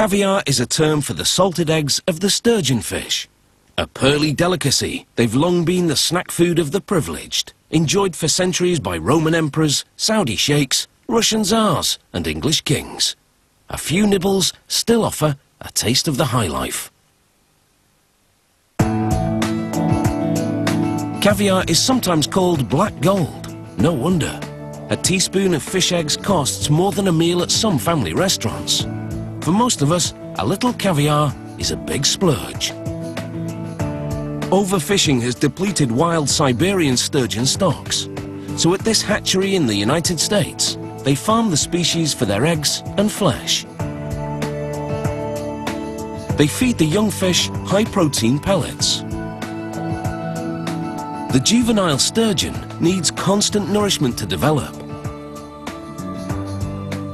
Caviar is a term for the salted eggs of the sturgeon fish. A pearly delicacy, they've long been the snack food of the privileged, enjoyed for centuries by Roman emperors, Saudi sheikhs, Russian tsars and English kings. A few nibbles still offer a taste of the high life. Caviar is sometimes called black gold. No wonder. A teaspoon of fish eggs costs more than a meal at some family restaurants. For most of us, a little caviar is a big splurge. Overfishing has depleted wild Siberian sturgeon stocks. So at this hatchery in the United States, they farm the species for their eggs and flesh. They feed the young fish high-protein pellets. The juvenile sturgeon needs constant nourishment to develop.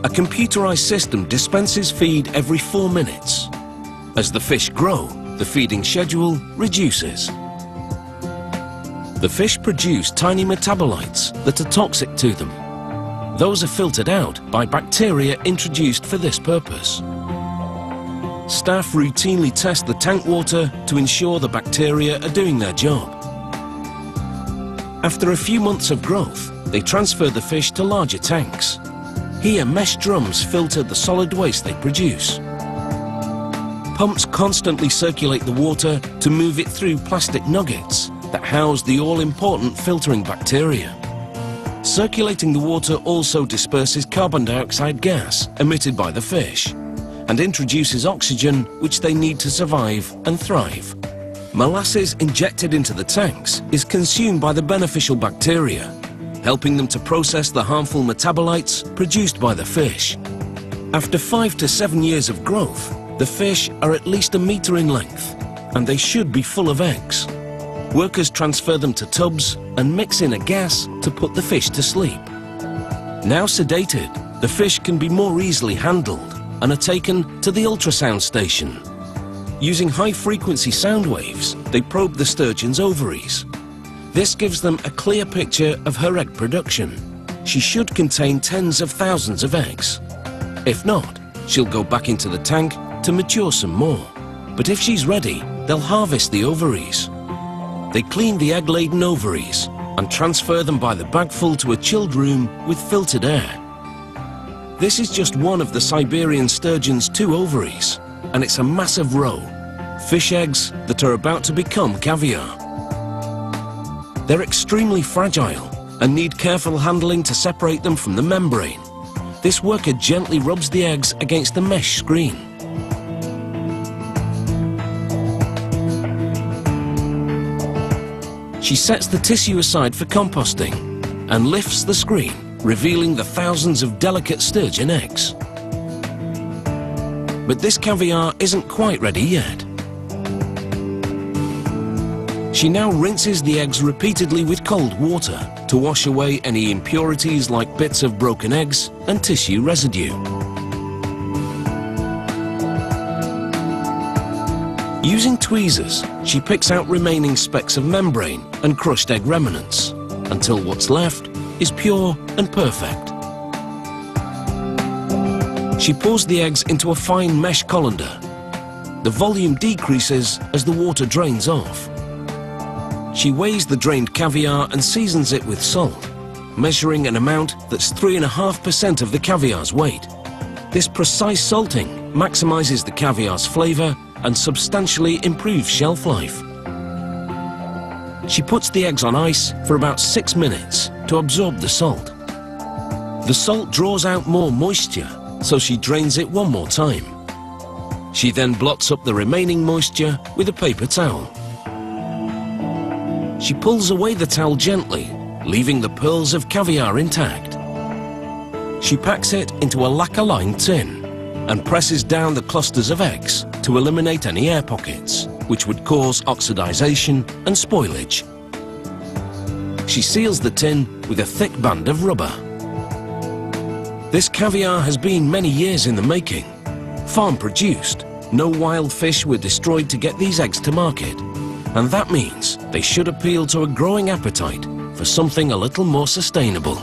A computerized system dispenses feed every 4 minutes. As the fish grow, the feeding schedule reduces. The fish produce tiny metabolites that are toxic to them. Those are filtered out by bacteria introduced for this purpose. Staff routinely test the tank water to ensure the bacteria are doing their job. After a few months of growth, they transfer the fish to larger tanks. Here, mesh drums filter the solid waste they produce. Pumps constantly circulate the water to move it through plastic nuggets that house the all-important filtering bacteria. Circulating the water also disperses carbon dioxide gas emitted by the fish and introduces oxygen which they need to survive and thrive. Molasses injected into the tanks is consumed by the beneficial bacteria, helping them to process the harmful metabolites produced by the fish. After 5 to 7 years of growth, the fish are at least a meter in length, and they should be full of eggs. Workers transfer them to tubs and mix in a gas to put the fish to sleep. Now sedated, the fish can be more easily handled and are taken to the ultrasound station. Using high-frequency sound waves, they probe the sturgeon's ovaries. This gives them a clear picture of her egg production. She should contain tens of thousands of eggs. If not, she'll go back into the tank to mature some more. But if she's ready, they'll harvest the ovaries. They clean the egg-laden ovaries and transfer them by the bagful to a chilled room with filtered air. This is just one of the Siberian sturgeon's 2 ovaries, and it's a massive row. Fish eggs that are about to become caviar. They're extremely fragile and need careful handling to separate them from the membrane. This worker gently rubs the eggs against the mesh screen. She sets the tissue aside for composting and lifts the screen, revealing the thousands of delicate sturgeon eggs. But this caviar isn't quite ready yet. She now rinses the eggs repeatedly with cold water to wash away any impurities like bits of broken eggs and tissue residue. Using tweezers, she picks out remaining specks of membrane and crushed egg remnants until what's left is pure and perfect. She pours the eggs into a fine mesh colander. The volume decreases as the water drains off. She weighs the drained caviar and seasons it with salt, measuring an amount that's 3.5% of the caviar's weight. This precise salting maximizes the caviar's flavor and substantially improves shelf life. She puts the eggs on ice for about 6 minutes to absorb the salt. The salt draws out more moisture, so she drains it one more time. She then blots up the remaining moisture with a paper towel. She pulls away the towel gently, leaving the pearls of caviar intact. She packs it into a lacquer-lined tin and presses down the clusters of eggs to eliminate any air pockets, which would cause oxidization and spoilage. She seals the tin with a thick band of rubber. This caviar has been many years in the making. Farm-produced, no wild fish were destroyed to get these eggs to market. And that means they should appeal to a growing appetite for something a little more sustainable.